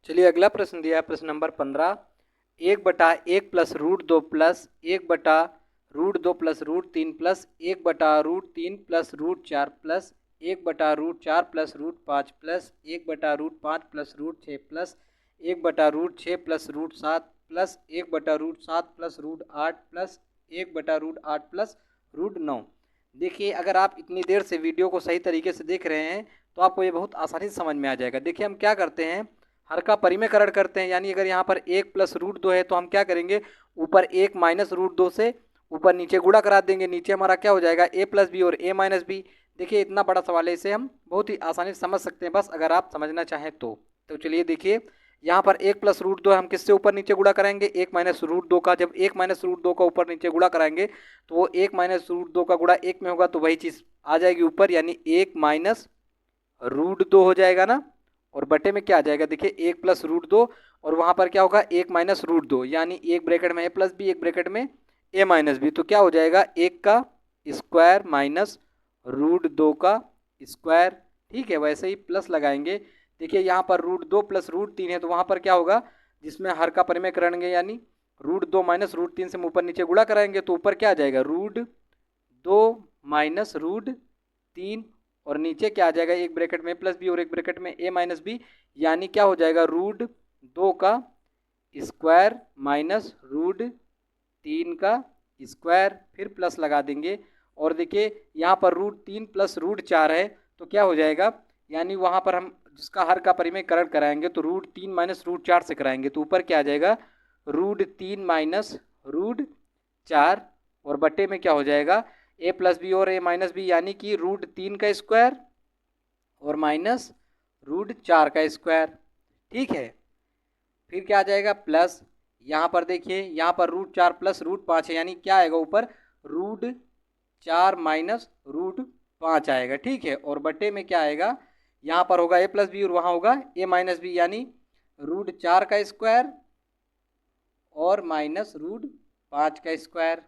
चलिए अगला प्रश्न दिया है प्रश्न number 15। 1/1 plus root 2 plus 1/√2 plus √3 plus 1/√3 plus √4 plus 1/√4 plus √5 plus 1/5 plus √6 plus 1/6 plus √7 plus 1/7 plus √8 plus 1/8 plus √9। देखिए अगर आप इतनी देर से वीडियो को सही तरीके से देख रहे हैं तो आपको ये बहुत आसानी से समझ में आ जाएगा। देखिए हम क्या करते हैं, हर का परिमेयकरण करते हैं, यानी अगर यहाँ पर 1 प्लस √2 है तो हम क्या करेंगे, ऊपर 1 माइनस √2 से ऊपर नीचे गुणा करा देंगे। नीचे हमारा क्या हो जाएगा, a प्लस बी और a माइनस बी। देखिए इतना बड़ा सवाल है, इसे हम बहुत ही आसानी से समझ सकते हैं बस अगर आप समझना चाहें तो चलिए देखिए यहाँ पर 1 प्लस √2 हम किससे ऊपर नीचे गुणा कराएंगे, 1 माइनस √2 का। जब 1 माइनस √2 का ऊपर नीचे गुणा कराएंगे तो वो 1 माइनस √2 का गुणा 1 में होगा तो वही चीज़ आ जाएगी ऊपर, यानी 1 माइनस √2 हो जाएगा ना। और बटे में क्या आ जाएगा, देखिए 1 प्लस √2 और वहाँ पर क्या होगा 1 माइनस √2, यानी एक ब्रैकेट में a प्लस बी एक ब्रैकेट में a माइनस बी। तो क्या हो जाएगा 1 का स्क्वायर माइनस √2 का स्क्वायर। ठीक है, वैसे ही प्लस लगाएंगे। देखिए यहाँ पर √2 प्लस √3 है तो वहाँ पर क्या होगा, जिसमें हर का परिमेय करेंगे यानी √2 माइनस √3 से ऊपर नीचे गुणा कराएंगे तो ऊपर क्या आ जाएगा √2 माइनस √3 और नीचे क्या आ जाएगा, एक ब्रैकेट में प्लस बी और एक ब्रैकेट में a माइनस बी, यानी क्या हो जाएगा √2 का स्क्वायर माइनस √3 का स्क्वायर। फिर प्लस लगा देंगे और देखिए यहाँ पर √3 प्लस √4 है तो क्या हो जाएगा, यानी वहाँ पर हम जिसका हर का परिमेयकरण कराएंगे तो √3 माइनस √4 से कराएंगे तो ऊपर क्या आ जाएगा √3 माइनस √4 और बट्टे में क्या हो जाएगा a प्लस बी और a माइनस बी, यानी कि √3 का स्क्वायर और माइनस √4 का स्क्वायर। ठीक है, फिर क्या आ जाएगा प्लस, यहाँ पर देखिए यहाँ पर √4 प्लस √5 है, यानी क्या आएगा ऊपर √4 माइनस √5 आएगा। ठीक है, और बट्टे में क्या आएगा, यहाँ पर होगा a प्लस बी और वहाँ होगा a माइनस बी, यानी √4 का स्क्वायर और माइनस √5 का स्क्वायर।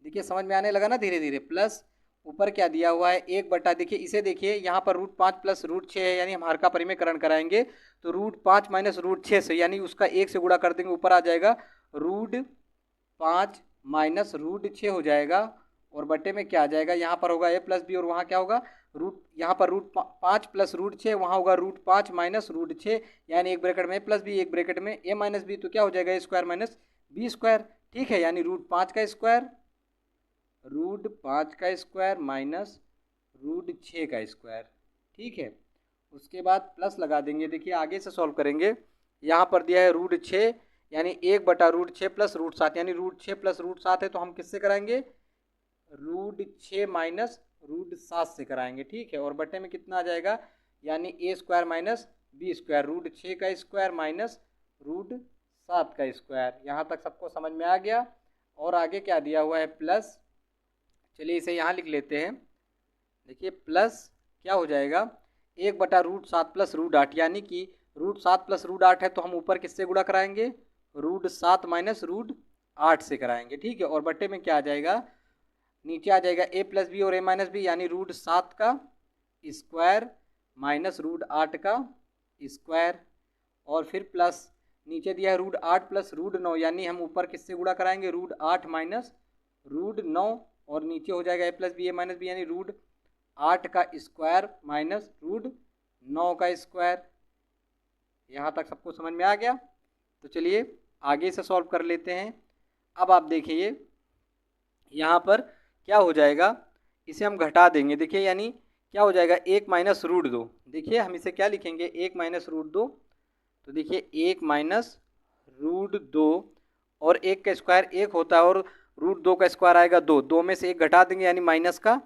देखिए समझ में आने लगा ना धीरे धीरे। प्लस ऊपर क्या दिया हुआ है 1/, देखिए इसे देखिए यहाँ पर √5 प्लस √6 है, यानी हम हर का परिमेयकरण कराएंगे तो √5 माइनस √6 से, यानी उसका 1 से गुणा कर देंगे ऊपर आ जाएगा √5 माइनस √6 हो जाएगा और बट्टे में क्या आ जाएगा, यहाँ पर होगा a प्लस बी और वहाँ क्या होगा यहाँ पर √5 प्लस √6 वहाँ होगा √5 माइनस √6, यानी एक ब्रैकेट में a प्लस बी एक ब्रैकेट में a माइनस बी, तो क्या हो जाएगा a square minus b square. ठीक है, यानी √5 का स्क्वायर √5 का स्क्वायर माइनस √6 का स्क्वायर। ठीक है, उसके बाद प्लस लगा देंगे। देखिए आगे से सॉल्व करेंगे, यहाँ पर दिया है √6 यानी 1/√6 प्लस √7, यानी √6 प्लस √7 है तो हम किससे कराएंगे √6 माइनस √7 से कराएंगे। ठीक है, और बटे में कितना आ जाएगा, यानी a square minus b square, √6 का स्क्वायर माइनस √7 का स्क्वायर। यहाँ तक सबको समझ में आ गया। और आगे क्या दिया हुआ है प्लस, चलिए इसे यहाँ लिख लेते हैं। देखिए प्लस क्या हो जाएगा 1/√7 प्लस √8, यानी कि √7 प्लस √8 है तो हम ऊपर किससे गुणा कराएंगे √7 माइनस √8 से कराएंगे। ठीक है, और बट्टे में क्या आ जाएगा, नीचे आ जाएगा a प्लस बी और a माइनस बी, यानी √7 का स्क्वायर माइनस √8 का स्क्वायर। और फिर प्लस नीचे दिया है √8 प्लस √9, यानी हम ऊपर किससे गुणा कराएंगे √8 माइनस √9 और नीचे हो जाएगा a plus b a minus b, यानी √8 का स्क्वायर माइनस √9 का स्क्वायर। यहाँ तक सबको समझ में आ गया। तो चलिए आगे से सॉल्व कर लेते हैं। अब आप देखिए यहाँ पर क्या हो जाएगा, इसे हम घटा देंगे। देखिए यानी क्या हो जाएगा 1 माइनस √2। देखिए हम इसे क्या लिखेंगे 1 माइनस √2, तो देखिए 1 माइनस √2 और 1 का स्क्वायर 1 होता है और √2 का स्क्वायर आएगा 2, 2 में से 1 घटा देंगे यानी माइनस का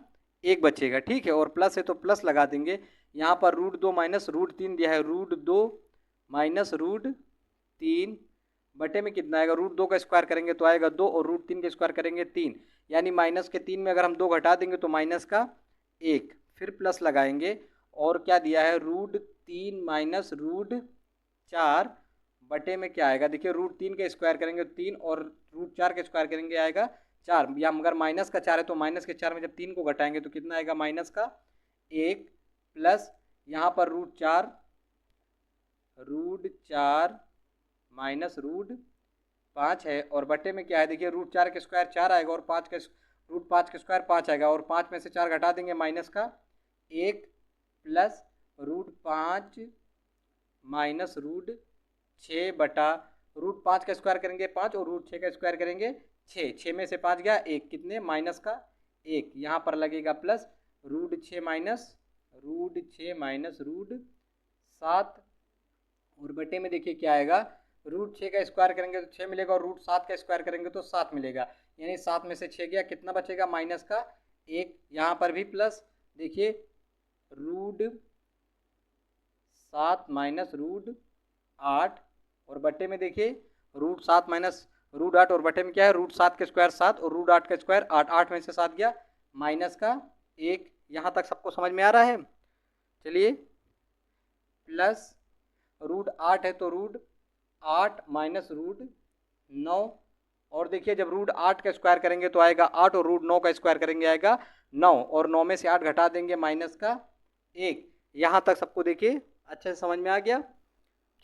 1 बचेगा। ठीक है, और प्लस है तो प्लस लगा देंगे। यहाँ पर √2 माइनस √3 दिया है, √2 माइनस √3 बटे में कितना आएगा, √2 का स्क्वायर करेंगे तो आएगा 2 और √3 का स्क्वायर करेंगे 3, यानी माइनस के 3 में अगर हम 2 घटा देंगे तो माइनस का 1। फिर प्लस लगाएंगे और क्या दिया है √3 माइनस √4 बटे में क्या आएगा, देखिए √3 का स्क्वायर करेंगे 3 और √4 का स्क्वायर करेंगे आएगा 4, या मगर माइनस का 4 है तो माइनस के 4 में जब 3 को घटाएंगे तो कितना आएगा माइनस का 1 प्लस यहाँ पर √4 रूट 4 माइनस रूट 5 है, और बटे में क्या है देखिए, रूट 4 का स्क्वायर 4 आएगा, और रूट 5 का स्क्वायर 5 आएगा, और 5 में से 4 घटा देंगे माइनस का 1 प्लस रूट 5 माइनस रूट 6 बटा रूट 5 का स्क्वायर करेंगे 5, और रूट 6 का स्क्वायर करेंगे 6। 6 में से 5 गया 1, कितने माइनस का 1, यहाँ पर लगेगा प्लस रूट 6 माइनस रूट 7, और बटे में देखिए क्या आएगा, रूट 6 का स्क्वायर करेंगे तो 6 मिलेगा, और रूट 7 का स्क्वायर करेंगे तो 7 मिलेगा, यानी 7 में से 6 गया, कितना बचेगा माइनस का 1। यहाँ पर भी प्लस देखिए रूट 7 माइनस रूट 8, और बटे में देखिए रूट 7 माइनस रूट 8, और बटे में क्या है, रूट 7 का स्क्वायर 7 और रूट 8 का स्क्वायर 8। 8 में से 7 गया माइनस का 1। यहाँ तक सबको समझ में आ रहा है? चलिए, प्लस रूट 8 है तो रूट 8 माइनस रूट 9, और देखिए जब रूट 8 का स्क्वायर करेंगे तो आएगा 8, और रूट 9 का स्क्वायर करेंगे आएगा 9, और 9 में से 8 घटा देंगे माइनस का 1। यहाँ तक सबको देखिए अच्छे से समझ में आ गया?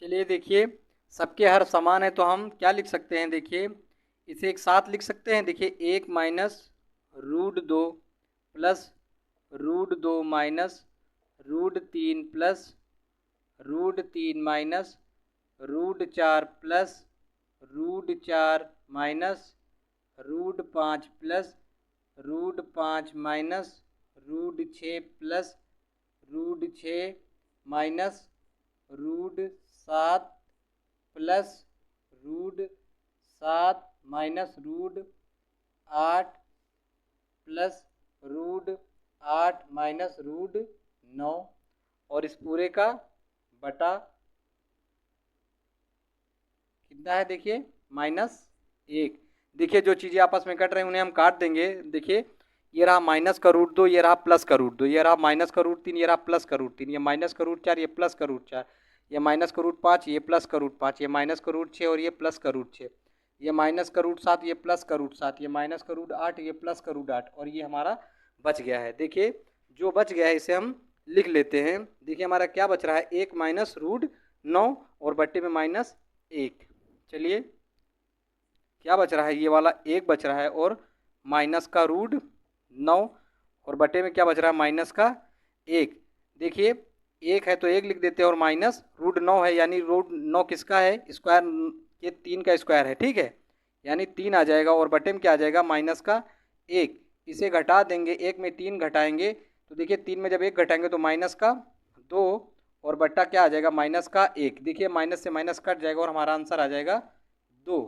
चलिए देखिए, सबके हर समान है तो हम क्या लिख सकते हैं, देखिए इसे एक साथ लिख सकते हैं। देखिए 1 minus root 2 plus root 2 minus root 3 plus root 3 minus root 4 plus root 4 minus root 5 plus root 5 minus root 6 plus root 6 minus root 7 plus root 7 minus root 8 plus root 8 minus root 9, और इस पूरे का बटा कितना है देखिए -1। देखिए जो चीज़ें आपस में कट रही हैं उन्हें हम काट देंगे। देखिए ये रहा माइनस का रूट 2, ये रहा प्लस का रूट 2, ये रहा माइनस का रूट 3, ये रहा प्लस का रूट 3, ये माइनस का रूट 4, ये प्लस का रूट 4, ये माइनस का रूट 5, ये प्लस का रूट 5, ये माइनस का रूट 6 और ये प्लस का रूट 6, ये माइनस का रूट 7, ये प्लस का रूट 7, ये माइनस का रूट 8, ये प्लस का रूट 8, और ये हमारा बच गया है। देखिए जो बच गया है इसे हम लिख लेते हैं। देखिए हमारा क्या बच रहा है, 1 माइनस रूट 9 और बट्टे में -1। चलिए क्या बच रहा है, ये वाला 1 बच रहा है, और माइनस का रूट 9, और बटे में क्या बच रहा है माइनस का 1। देखिए 1 है तो 1 लिख देते हैं, और माइनस रूट 9 है, यानी रूट 9 किसका है, स्क्वायर, ये 3 का स्क्वायर है, ठीक है, यानी 3 आ जाएगा, और बटे में क्या आ जाएगा माइनस का 1। इसे घटा देंगे, 1 में 3 घटाएंगे तो देखिए 3 में जब 1 घटाएंगे तो माइनस का 2, और बट्टा क्या आ जाएगा माइनस का 1। देखिए माइनस से माइनस कट जाएगा और हमारा आंसर आ जाएगा 2।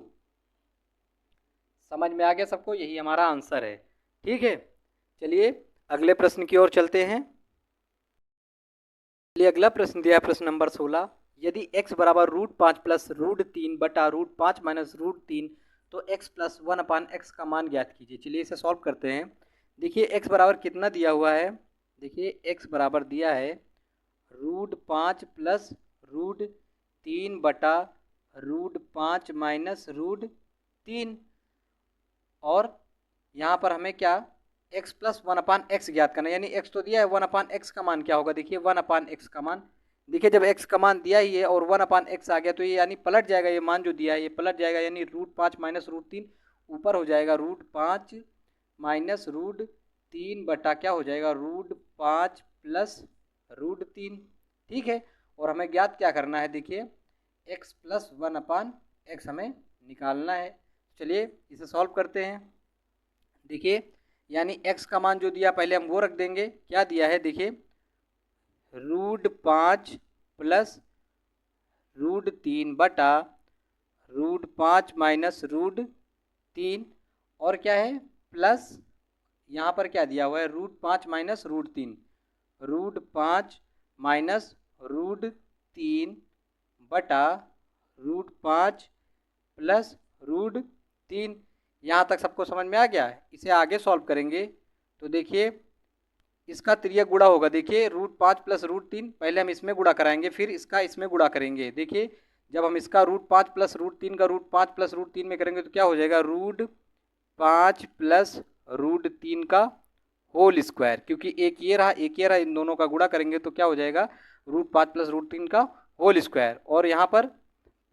समझ में आ गया सबको? यही हमारा आंसर है, ठीक है। चलिए अगले प्रश्न की ओर चलते हैं। चलिए अगला प्रश्न दिया है प्रश्न नंबर 16। यदि x बराबर रूट 5 प्लस रूट 3 बटा रूट 5 माइनस रूट 3 तो x प्लस 1/x का मान ज्ञात कीजिए। चलिए इसे सॉल्व करते हैं। देखिए x बराबर कितना दिया हुआ है, देखिए x बराबर दिया है रूट 5 प्लस रूट 3 बटा रूट 5 माइनस रूट 3, और यहाँ पर हमें क्या x प्लस 1/x ज्ञात करना है, यानी x तो दिया है, 1/x का मान क्या होगा, देखिए 1/x का मान, देखिए जब x का मान दिया ही है और 1/x आ गया तो ये यानी पलट जाएगा, ये मान जो दिया है ये पलट जाएगा, यानी रूट 5 माइनस रूट 3 ऊपर हो जाएगा रूट 5 माइनस रूट 3 बटा क्या हो जाएगा रूट 5 प्लस रूट 3, ठीक है। और हमें ज्ञात क्या करना है, देखिए x प्लस 1/x हमें निकालना है। चलिए इसे सॉल्व करते हैं। देखिए यानी x का मान जो दिया पहले हम वो रख देंगे, क्या दिया है देखिए रूट 5 प्लस रूट 3 बटा रूट 5 माइनस रूट 3, और क्या है प्लस यहाँ पर क्या दिया हुआ है root 5 minus root 3, root 5 minus root 3 बटा रूट 5 प्लस रूट 3। यहाँ तक सबको समझ में आ गया है? इसे आगे सॉल्व करेंगे तो देखिए इसका त्रियक गुणा होगा। देखिए रूट 5 प्लस रूट 3 पहले हम इसमें गुणा कराएंगे, फिर इसका इसमें गुणा करेंगे। देखिए जब हम इसका रूट 5 प्लस रूट 3 का रूट 5 प्लस रूट 3 में करेंगे तो क्या हो जाएगा रूट 5 प्लस रूट 3 का होल स्क्वायर, क्योंकि एक ये रहा एक ये रहा, इन दोनों का गुणा करेंगे तो क्या हो जाएगा रूट 5 प्लस रूट 3 का होल स्क्वायर, और यहाँ पर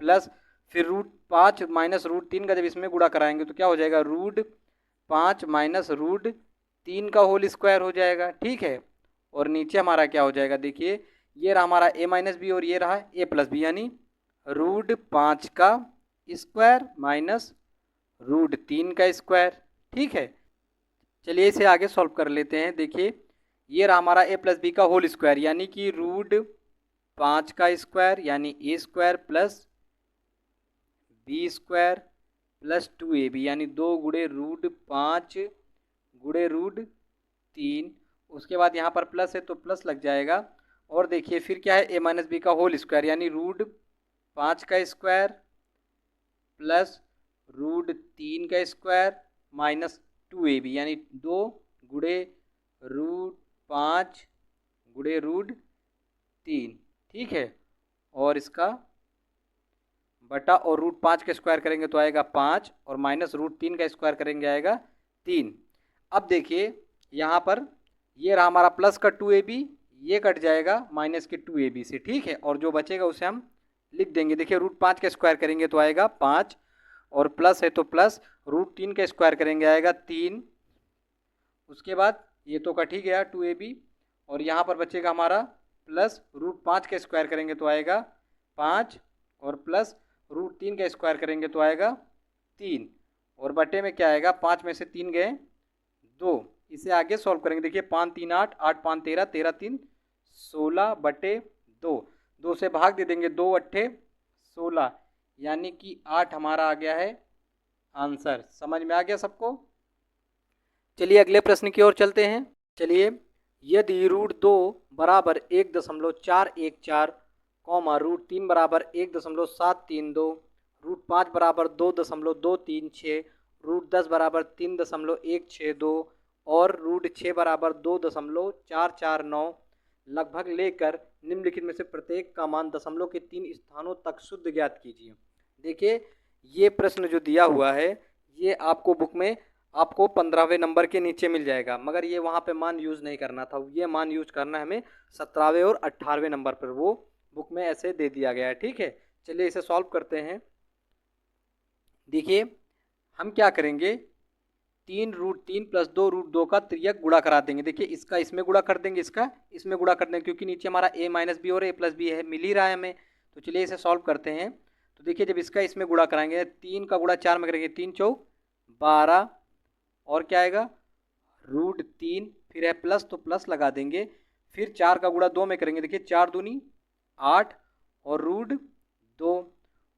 प्लस फिर √5 माइनस √3 का जब इसमें गुणा कराएंगे तो क्या हो जाएगा, √5 माइनस √3 का होल स्क्वायर हो जाएगा। ठीक है, और नीचे हमारा क्या हो जाएगा, देखिए ये रहा हमारा a माइनस बी और ये रहा a प्लस बी, यानी √5 का स्क्वायर माइनस √3 का स्क्वायर। ठीक है, चलिए इसे आगे सॉल्व कर लेते हैं। देखिए ये रहा हमारा a प्लस बी का होल स्क्वायर, यानी कि √5 का स्क्वायर यानी a square plus b square plus 2ab, यानी 2 गुणे √5 गुणे √3। उसके बाद यहाँ पर प्लस है तो प्लस लग जाएगा, और देखिए फिर क्या है, a माइनस बी का होल स्क्वायर यानी √5 का स्क्वायर प्लस √3 का स्क्वायर माइनस 2ab, यानी 2 गुणे √5 गुणे √3। ठीक है, और इसका बटा और √5 का स्क्वायर करेंगे तो आएगा 5, और माइनस √3 का स्क्वायर करेंगे आएगा 3। अब देखिए यहाँ पर ये रहा हमारा प्लस का 2ab, ये कट जाएगा माइनस के 2ab से। ठीक है, और जो बचेगा उसे हम लिख देंगे। देखिए √5 का स्क्वायर करेंगे तो आएगा 5, और प्लस है तो प्लस √3 का स्क्वायर करेंगे आएगा 3। उसके बाद ये तो कट ही गया 2ab, और यहाँ पर बचेगा हमारा प्लस √5 का स्क्वायर करेंगे तो आएगा 5, और प्लस √3 का स्क्वायर करेंगे तो आएगा 3, और बटे में क्या आएगा, 5 में से 3 गए 2। इसे आगे सॉल्व करेंगे। देखिए 5 3 8, 8 5 13, 13 3 16 बटे 2, 2 से भाग दे देंगे, 2 अट्ठे 16, यानी कि 8 हमारा आ गया है आंसर। समझ में आ गया सबको? चलिए अगले प्रश्न की ओर चलते हैं। चलिए, यदि √2 बराबर 1.414, √3 बराबर 1.732, √5 बराबर 2.236, √10 बराबर 3.162 और √6 बराबर 2.449 लगभग लेकर निम्नलिखित में से प्रत्येक का मान दशमलव के 3 स्थानों तक शुद्ध ज्ञात कीजिए। देखिए ये प्रश्न जो दिया हुआ है ये आपको बुक में आपको 15वें नंबर के नीचे मिल जाएगा, मगर ये वहाँ पे मान यूज़ नहीं करना था, ये मान यूज करना है हमें 17वें और 18वें नंबर पर, वो बुक में ऐसे दे दिया गया है। ठीक है, चलिए इसे सॉल्व करते हैं। देखिए हम क्या करेंगे, 3√3 प्लस 2√2 का त्रियक गुणा करा देंगे। देखिए इसका इसमें गुणा कर देंगे, इसका इसमें गुणा कर देंगे, क्योंकि नीचे हमारा a माइनस बी और a प्लस बी है, मिल ही रहा है हमें। तो चलिए इसे सॉल्व करते हैं। तो देखिए जब इसका इसमें गुणा कराएंगे, 3 का गुणा 4 में करेंगे, 3 चौक 12, और क्या आएगा √3, फिर है प्लस तो प्लस लगा देंगे, फिर 4 का गुणा 2 में करेंगे, देखिए 4 दूनी 8 और √2।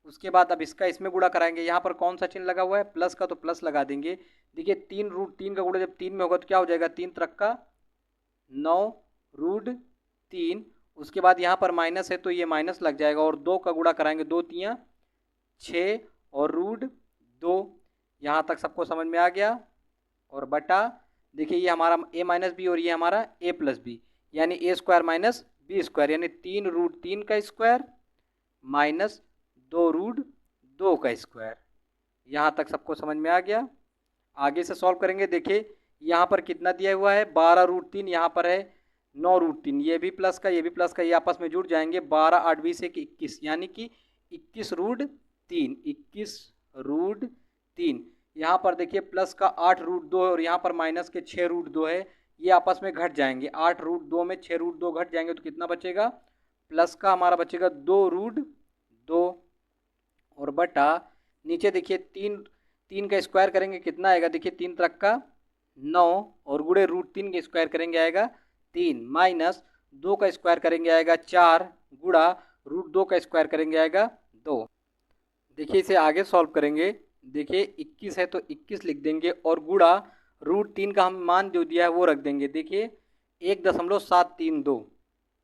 उसके बाद अब इसका इसमें गुणा कराएंगे, यहाँ पर कौन सा चिन्ह लगा हुआ है, प्लस का, तो प्लस लगा देंगे। देखिए 3√3 का गुणा जब 3 में होगा तो क्या हो जाएगा, 3 त्रिक का 9 √3। उसके बाद यहाँ पर माइनस है तो ये माइनस लग जाएगा, और 2 का गुणा कराएंगे, 2 तियाँ 6 और √2। यहाँ तक सबको समझ में आ गया, और बटा देखिए ये हमारा a माइनस बी और ये हमारा a प्लस बी, यानी a square minus b square, यानी 3√3 का स्क्वायर माइनस 2√2 का स्क्वायर। यहाँ तक सबको समझ में आ गया। आगे से सॉल्व करेंगे। देखिए यहाँ पर कितना दिया हुआ है, 12√3, यहाँ पर है 9√3, ये भी प्लस का ये भी प्लस का, ये आपस में जुड़ जाएंगे, 12 8 20 1 21, यानी कि 21√3, 21√3। यहाँ पर देखिए प्लस का 8√2 है और यहाँ पर माइनस के 6√2 है, ये आपस में घट जाएंगे, 8√2 में 6√2 घट जाएंगे तो कितना बचेगा, प्लस का हमारा बचेगा 2√2, और बटा नीचे देखिए 3 का स्क्वायर करेंगे कितना आएगा, देखिए 3 त्रिक का 9 और गुणे √3 के स्क्वायर करेंगे आएगा 3, माइनस 2 का स्क्वायर करेंगे आएगा 4, गुणा √2 का स्क्वायर करेंगे आएगा 2। देखिए इसे आगे सॉल्व करेंगे। देखिए 21 है तो 21 लिख देंगे, और गुणा √3 का हम मान जो दिया है वो रख देंगे। देखिए 1.732,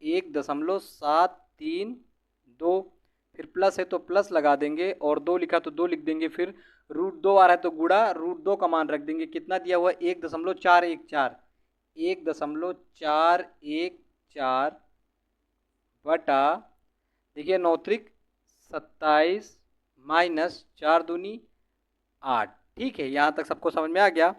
1.732, फिर प्लस है तो प्लस लगा देंगे, और 2 लिखा तो 2 लिख देंगे, फिर √2 आ रहा है तो गुणा √2 का मान रख देंगे। कितना दिया हुआ है, 1.414, 1.414 बटा देखिए 9 त्रिक 27 माइनस 4 दूनी 8। ठीक है, यहाँ तक सबको समझ में आ गया।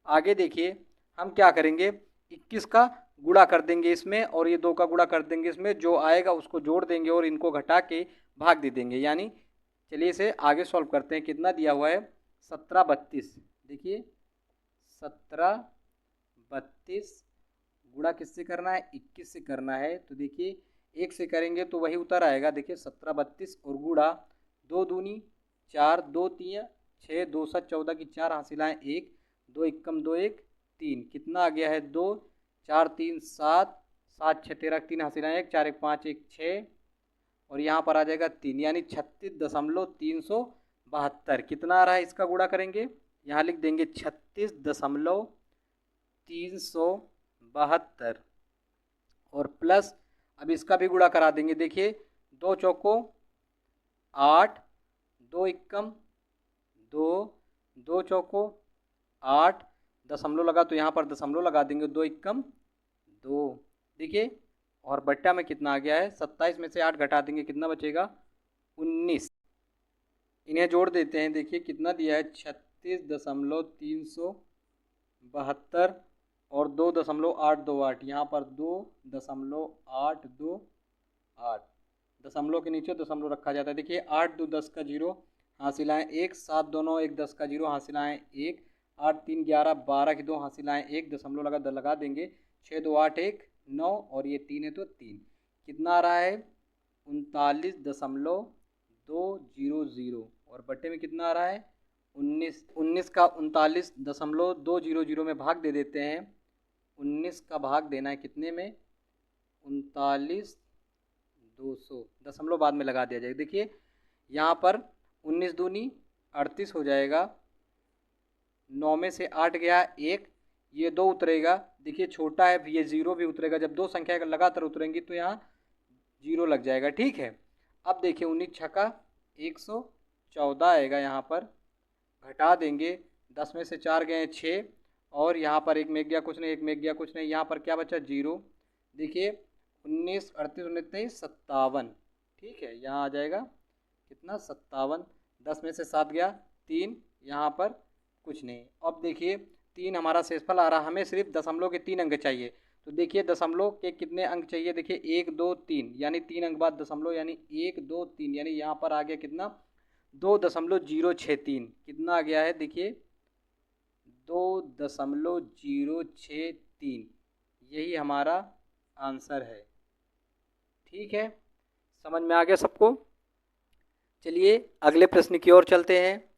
आगे देखिए हम क्या करेंगे, 21 का गुणा कर देंगे इसमें और ये 2 का गुणा कर देंगे इसमें, जो आएगा उसको जोड़ देंगे और इनको घटा के भाग दे देंगे। यानी चलिए इसे आगे सॉल्व करते हैं। कितना दिया हुआ है 1732। देखिए 1732 गुणा किससे करना है 21 से करना है। तो देखिए 1 से करेंगे तो वही उत्तर आएगा। देखिए 1732 और गुणा 2 दूनी 4, 2 तियाँ 6, 2 7 14 की 4 हासिलाएँ 1, 2 एकम 2 1 3, कितना आ गया है 2, 4 3 7, 7 6 13 3 हासिलाएँ 1, 4 1 5 1 6 और यहाँ पर आ जाएगा 3, यानी 36.372। कितना आ रहा है इसका गुणा करेंगे, यहाँ लिख देंगे 36.372 और प्लस अब इसका भी गुणा करा देंगे। देखिए 2 चौको 8, 2 एकम 2, 2 चौको 8, दशमलव लगा तो यहाँ पर दशमलव लगा देंगे, 2 एकम 2। देखिए और बट्टा में कितना आ गया है 27 में से 8 घटा देंगे, कितना बचेगा 19। इन्हें जोड़ देते हैं। देखिए कितना दिया है 36.372 और 2.828, यहाँ पर 2.828, दशमलव के नीचे दशमलव रखा जाता है। देखिए 8 2 10 का 0 हासिलाएँ 1, 7 2 9 1 10 का 0 हासिलाएँ 1, 8 3 11 12 की 2 हासिलाएँ 1, दशमलव लगा देंगे 6 2 8 1 9 और ये 3 है तो 3। कितना आ रहा है 39.200 और बट्टे में कितना आ रहा है 19। 19 का 39.200 में भाग दे देते हैं। 19 का भाग देना है कितने में 39.200, दशमलव बाद में लगा दिया जाएगा। देखिए यहाँ पर 19 दूनी 38 हो जाएगा, 9 में से 8 गया 1, ये 2 उतरेगा। देखिए छोटा है ये 0 भी उतरेगा, जब 2 संख्या लगातार उतरेंगी तो यहाँ 0 लग जाएगा। ठीक है, अब देखिए 19 छक्का 114 आएगा, यहाँ पर घटा देंगे, 10 में से 4 गए 6 और यहाँ पर 1 में गया कुछ नहीं, 1 में गया कुछ नहीं, यहाँ पर क्या बचा 0। देखिए 19 38 19 57, ठीक है, यहाँ आ जाएगा कितना 57, 10 में से 7 गया 3, यहाँ पर कुछ नहीं। अब देखिए 3 हमारा शेषफल आ रहा, हमें सिर्फ दशमलव के 3 अंक चाहिए। तो देखिए दशमलव के कितने अंक चाहिए, देखिए 1 2 3, यानी 3 अंक बाद दशमलव, यानी 1 2 3, यानी यहाँ पर आ गया कितना 2.063। कितना आ गया है देखिए 2.063, यही हमारा आंसर है। ठीक है, समझ में आ गया सबको। चलिए अगले प्रश्न की ओर चलते हैं।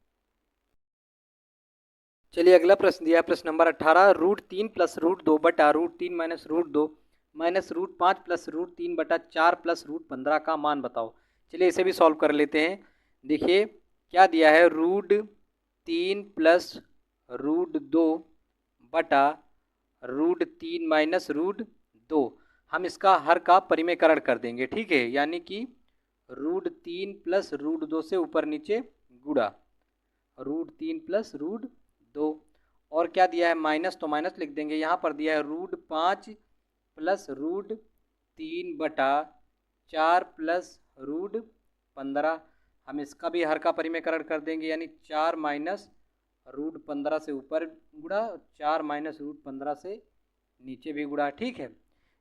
चलिए अगला प्रश्न दिया है प्रश्न नंबर 18, √3 प्लस √2 बटा √3 माइनस √2 माइनस √5 प्लस √3 बटा 4 प्लस √15 का मान बताओ। चलिए इसे भी सॉल्व कर लेते हैं। देखिए क्या दिया है √3 प्लस √2 बटा √3 माइनस √2, हम इसका हर का परिमेयकरण कर देंगे। ठीक है, यानी कि √3 प्लस √2 से ऊपर नीचे गुणा √3 प्लस √2 और क्या दिया है माइनस, तो माइनस लिख देंगे। यहाँ पर दिया है √5 प्लस √3 बटा 4 प्लस √15, हम इसका भी हर का परिमेयकरण कर देंगे, यानी 4 माइनस √15 से ऊपर गुणा 4 माइनस √15 से नीचे भी गुणा। ठीक है,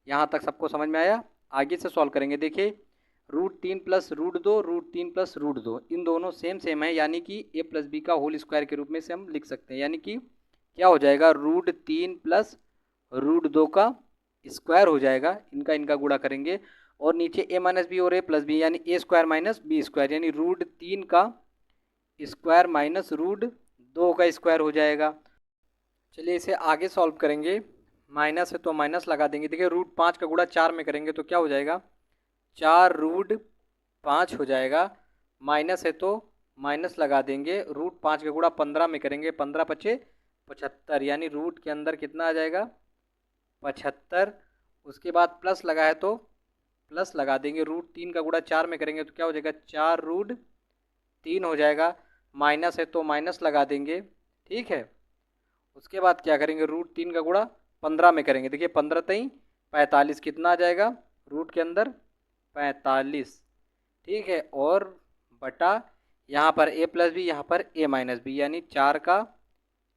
यहाँ तक सबको समझ में आया। आगे से सॉल्व करेंगे। देखिए √3 प्लस √2 √3 प्लस √2 इन दोनों सेम है, यानी कि a प्लस बी का होल स्क्वायर के रूप में से हम लिख सकते हैं। यानी कि क्या हो जाएगा √3 प्लस √2 का स्क्वायर हो जाएगा, इनका गुणा करेंगे और नीचे a माइनस बी और a प्लस बी, यानी a square minus b square, यानी √3 का स्क्वायर माइनस √2 का स्क्वायर हो जाएगा। चलिए इसे आगे सॉल्व करेंगे। माइनस है तो माइनस लगा देंगे। देखिए √5 का गुणा 4 में करेंगे तो क्या हो जाएगा 4√5 हो जाएगा, माइनस है तो माइनस लगा देंगे। √5 का गुणा 15 में करेंगे, 15 पचे 75, यानी रूट के अंदर कितना आ जाएगा 75। उसके बाद प्लस लगा है तो प्लस लगा देंगे। √3 का गुणा 4 में करेंगे तो क्या हो जाएगा 4√3 हो जाएगा, माइनस है तो माइनस लगा देंगे। ठीक है, उसके बाद क्या करेंगे √3 का गुणा 15 में करेंगे। देखिए 15 3 45, कितना आ जाएगा रूट के अंदर 45। ठीक है, और बटा यहाँ पर a प्लस बी, यहाँ पर a माइनस बी, यानी 4 का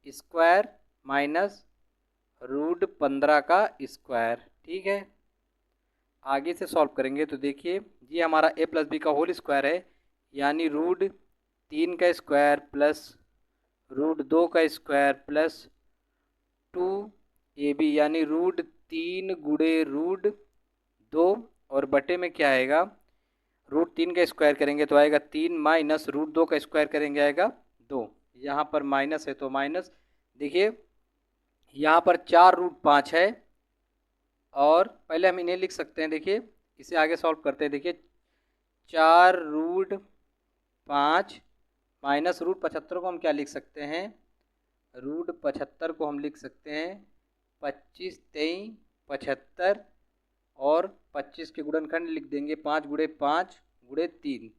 स्क्वायर माइनस √15 का स्क्वायर। ठीक है, आगे से सॉल्व करेंगे तो देखिए ये हमारा ए प्लस बी का होल स्क्वायर है, यानी रूट 3 का स्क्वायर प्लस रूट 2 का स्क्वायर प्लस 2ab, यानी रूट 3 गुणे रूट 2, और बटे में क्या आएगा, रूट 3 का स्क्वायर करेंगे तो आएगा 3 माइनस रूट 2 का स्क्वायर करेंगे आएगा 2। यहाँ पर माइनस है तो माइनस, देखिए यहाँ पर 4√5 है, और पहले हम इन्हें लिख सकते हैं, देखिए इसे आगे सॉल्व करते हैं। देखिए 4√5 माइनस √75 को हम क्या लिख सकते हैं, √75 को हम लिख सकते हैं 25 23 75, और 25 के गुणनखंड लिख देंगे 5 गुणे 5 गुणे 3।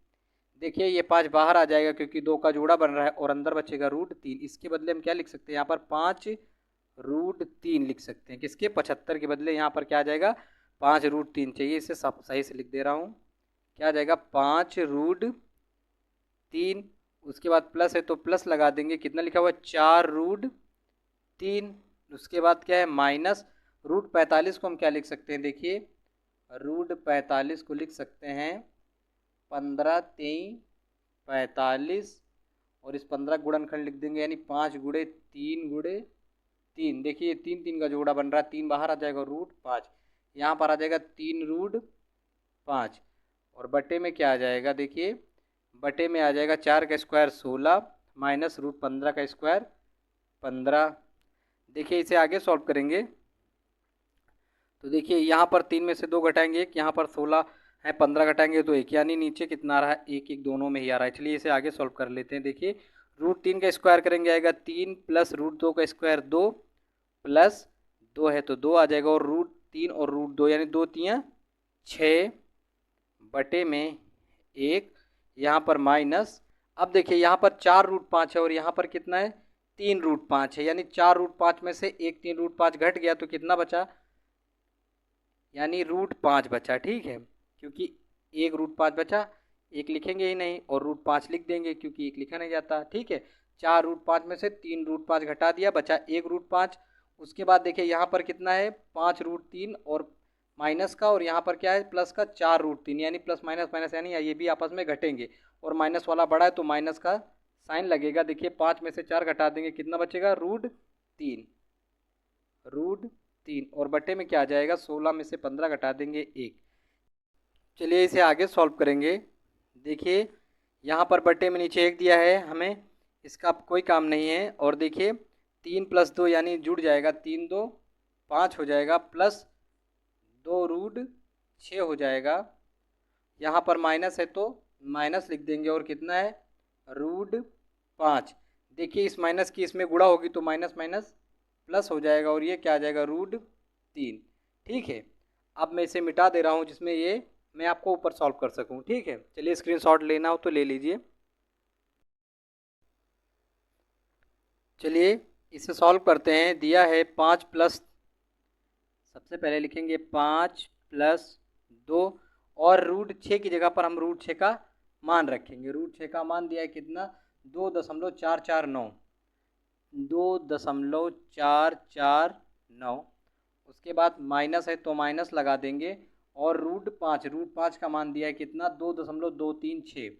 देखिए ये 5 बाहर आ जाएगा क्योंकि 2 का जोड़ा बन रहा है, और अंदर बचेगा √3। इसके बदले हम क्या लिख सकते हैं, यहाँ पर 5√3 लिख सकते हैं। किसके, 75 के बदले यहाँ पर क्या आ जाएगा, 5√3 चाहिए, इसे सब सही से लिख दे रहा हूँ। क्या आ जाएगा, 5√3, उसके बाद प्लस है तो प्लस लगा देंगे, कितना लिखा हुआ है 4√3। उसके बाद क्या है माइनस √45 को हम क्या लिख सकते हैं, देखिए √45 को लिख सकते हैं 15 23 45, और इस 15 गुणनखंड लिख देंगे, यानी 5 गुणे 3 गुणे 3। देखिए 3 3 का जोड़ा बन रहा है, 3 बाहर आ जाएगा √5, यहाँ पर आ जाएगा 3√5, और बटे में क्या आ जाएगा, देखिए बटे में आ जाएगा 4 का स्क्वायर 16 माइनस √15 का स्क्वायर 15। देखिए इसे आगे सॉल्व करेंगे तो देखिए यहाँ पर 3 में से 2 घटाएंगे 1, यहाँ पर 16 है, 15 घटाएंगे तो 1, यानी नीचे कितना आ रहा है, 1 1 दोनों में ही आ रहा है। चलिए इसे आगे सॉल्व कर लेते हैं। देखिए √3 का स्क्वायर करेंगे आएगा 3 प्लस √2 का स्क्वायर 2 प्लस 2 है तो 2 आ जाएगा, और √3 और √2 यानी 2 3 6 बटे में 1, यहाँ पर माइनस। अब देखिए यहाँ पर 4√5 है, और यहाँ पर कितना है 3√5 है, यानी 4√5 में से एक 3√5 घट गया तो कितना बचा, यानी √5 बचा। ठीक है, क्योंकि एक √5 बचा, एक लिखेंगे ही नहीं, और √5 लिख देंगे क्योंकि एक लिखा नहीं जाता। ठीक है, 4√5 में से 3√5 घटा दिया, बचा 1√5। उसके बाद देखिए यहाँ पर कितना है 5√3 और माइनस का, और यहाँ पर क्या है प्लस का 4√3, यानी प्लस माइनस माइनस, यानी ये भी आपस में घटेंगे, और माइनस वाला बड़ा है तो माइनस का साइन लगेगा। देखिए 5 में से 4 घटा देंगे, कितना बचेगा √3, √3, और बटे में क्या आ जाएगा 16 में से 15 घटा देंगे 1। चलिए इसे आगे सॉल्व करेंगे। देखिए यहाँ पर बटे में नीचे 1 दिया है, हमें इसका कोई काम नहीं है, और देखिए 3 + 2 यानी जुड़ जाएगा, 3 2 5 हो जाएगा, प्लस 2√6 हो जाएगा। यहाँ पर माइनस है तो माइनस लिख देंगे, और कितना है √5। देखिए इस माइनस की इसमें गुणा होगी तो माइनस माइनस प्लस हो जाएगा, और ये क्या आ जाएगा √3। ठीक है, अब मैं इसे मिटा दे रहा हूँ जिसमें ये मैं आपको ऊपर सॉल्व कर सकूँ। ठीक है, चलिए स्क्रीनशॉट लेना हो तो ले लीजिए। चलिए इसे सॉल्व करते हैं। दिया है 5 प्लस, सबसे पहले लिखेंगे 5 + 2, और √6 की जगह पर हम √6 का मान रखेंगे। √6 का मान दिया है कितना 2.449, 2.449। उसके बाद माइनस है तो माइनस लगा देंगे, और √5 का मान दिया है कितना 2.236,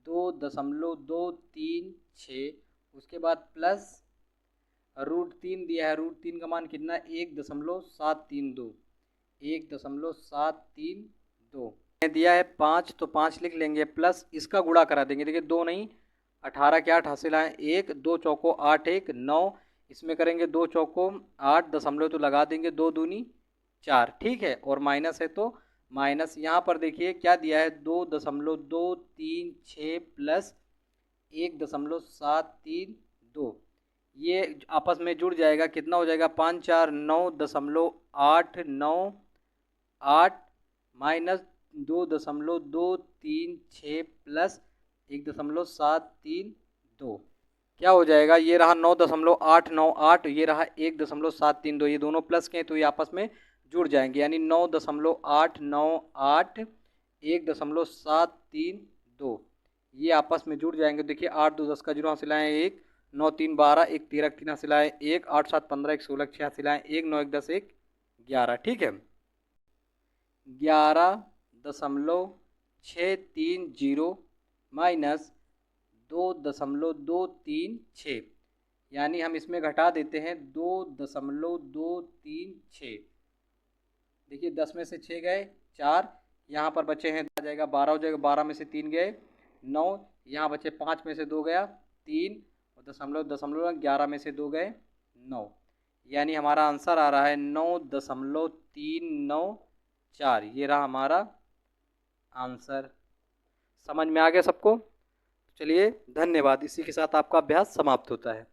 2.236। उसके बाद प्लस √3 दिया है, √3 का मान कितना 1.732, 1.732 दिया है 5 तो 5 लिख लेंगे, प्लस इसका गुणा करा देंगे। देखिए 2 नहीं 18 के 8 हासिल आए 1, 2 चौको 8 1 9, इसमें करेंगे 2 चौको 8 दशमलव तो लगा देंगे 2 दूनी 4। ठीक है, और माइनस है तो माइनस, यहाँ पर देखिए क्या दिया है 2.236 प्लस 1.732, ये आपस में जुड़ जाएगा, कितना हो जाएगा 5 4 9.898 माइनस 2.236 प्लस 1.732, क्या हो जाएगा, ये रहा 9.898, ये रहा 1.732, ये दोनों प्लस के हैं तो ये आपस में जुड़ जाएंगे, यानी 9.898 1.732, ये आपस में जुड़ जाएंगे। देखिए 8 2 10 का 0 हासिल आए 1, 9 3 12, 1 13 3 हासिल आए 1, 8 7 15, 1 16 6 हासिल आए 1, 9 1 10 1 11। ठीक है, 11.630 माइनस 2.236, यानी हम इसमें घटा देते हैं 2.236। देखिए 10 में से 6 गए 4, यहाँ पर बचे हैं आ जाएगा 12 हो जाएगा, 12 में से 3 गए 9, यहाँ बचे 5 में से 2 गया 3, और दशमलव दशमलव 11 में से 2 गए 9, यानी हमारा आंसर आ रहा है 9.394। ये रहा हमारा आंसर। समझ में आ गया सबको? चलिए धन्यवाद। इसी के साथ आपका अभ्यास समाप्त होता है।